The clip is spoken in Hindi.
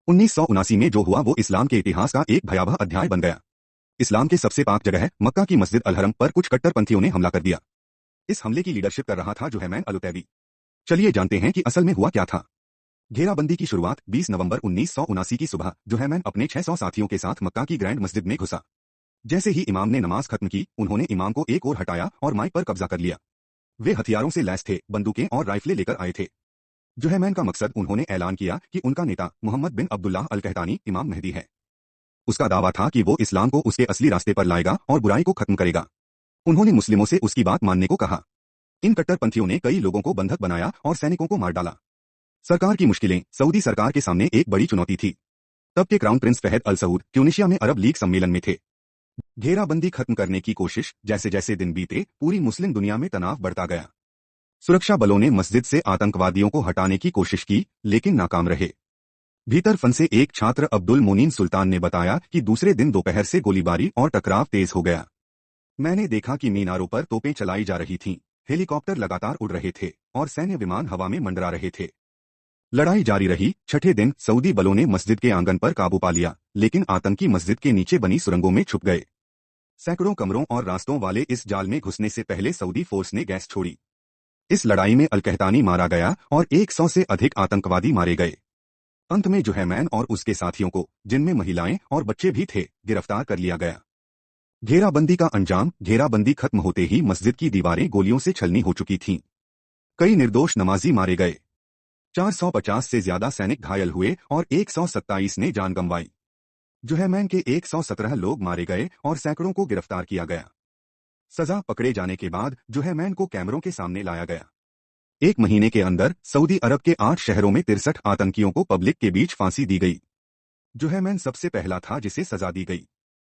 1979 में जो हुआ वो इस्लाम के इतिहास का एक भयावह अध्याय बन गया। इस्लाम के सबसे पाक जगह मक्का की मस्जिद अल हरम पर कुछ कट्टरपंथियों ने हमला कर दिया। इस हमले की लीडरशिप कर रहा था जुहैमान अल-उतैबी। चलिए जानते हैं कि असल में हुआ क्या था। घेराबंदी की शुरुआत 20 नवंबर 1979 की सुबह जुहैमान अपने 600 साथियों के साथ मक्का की ग्रैंड मस्जिद में घुसा। जैसे ही इमाम ने नमाज खत्म की, उन्होंने इमाम को एक ओर हटाया और माइक पर कब्जा कर लिया। वे हथियारों से लैस थे, बंदूकें और राइफलें लेकर आए थे। जुहैमान का मकसद, उन्होंने ऐलान किया कि उनका नेता मोहम्मद बिन अब्दुल्लाह अल कहतानी इमाम मेहदी है। उसका दावा था कि वो इस्लाम को उसके असली रास्ते पर लाएगा और बुराई को खत्म करेगा। उन्होंने मुस्लिमों से उसकी बात मानने को कहा। इन कट्टरपंथियों ने कई लोगों को बंधक बनाया और सैनिकों को मार डाला। सरकार की मुश्किलें, सऊदी सरकार के सामने एक बड़ी चुनौती थी। तब के क्राउन प्रिंस फहद अल सऊद ट्यूनीशिया में अरब लीग सम्मेलन में थे। घेराबंदी खत्म करने की कोशिश, जैसे जैसे दिन बीते पूरी मुस्लिम दुनिया में तनाव बढ़ता गया। सुरक्षा बलों ने मस्जिद से आतंकवादियों को हटाने की कोशिश की, लेकिन नाकाम रहे। भीतर फंसे एक छात्र अब्दुल मोनीन सुल्तान ने बताया कि दूसरे दिन दोपहर से गोलीबारी और टकराव तेज हो गया। मैंने देखा कि मीनारों पर तोपें चलाई जा रही थीं, हेलीकॉप्टर लगातार उड़ रहे थे और सैन्य विमान हवा में मंडरा रहे थे। लड़ाई जारी रही। छठे दिन सऊदी बलों ने मस्जिद के आंगन पर काबू पा लिया, लेकिन आतंकी मस्जिद के नीचे बनी सुरंगों में छुप गए। सैकड़ों कमरों और रास्तों वाले इस जाल में घुसने से पहले सऊदी फोर्स ने गैस छोड़ी। इस लड़ाई में अल कहतानी मारा गया और 100 से अधिक आतंकवादी मारे गए। अंत में जुहैमान और उसके साथियों को, जिनमें महिलाएं और बच्चे भी थे, गिरफ्तार कर लिया गया। घेराबंदी का अंजाम, घेराबंदी खत्म होते ही मस्जिद की दीवारें गोलियों से छलनी हो चुकी थीं। कई निर्दोष नमाजी मारे गए। 450 से ज्यादा सैनिक घायल हुए और 127 ने जान गंवाई। जुहैमान के 117 लोग मारे गए और सैकड़ों को गिरफ्तार किया गया। सजा पकड़े जाने के बाद जुहैमान को कैमरों के सामने लाया गया। एक महीने के अंदर सऊदी अरब के 8 शहरों में 63 आतंकियों को पब्लिक के बीच फांसी दी गई। जुहैमान सबसे पहला था जिसे सजा दी गई।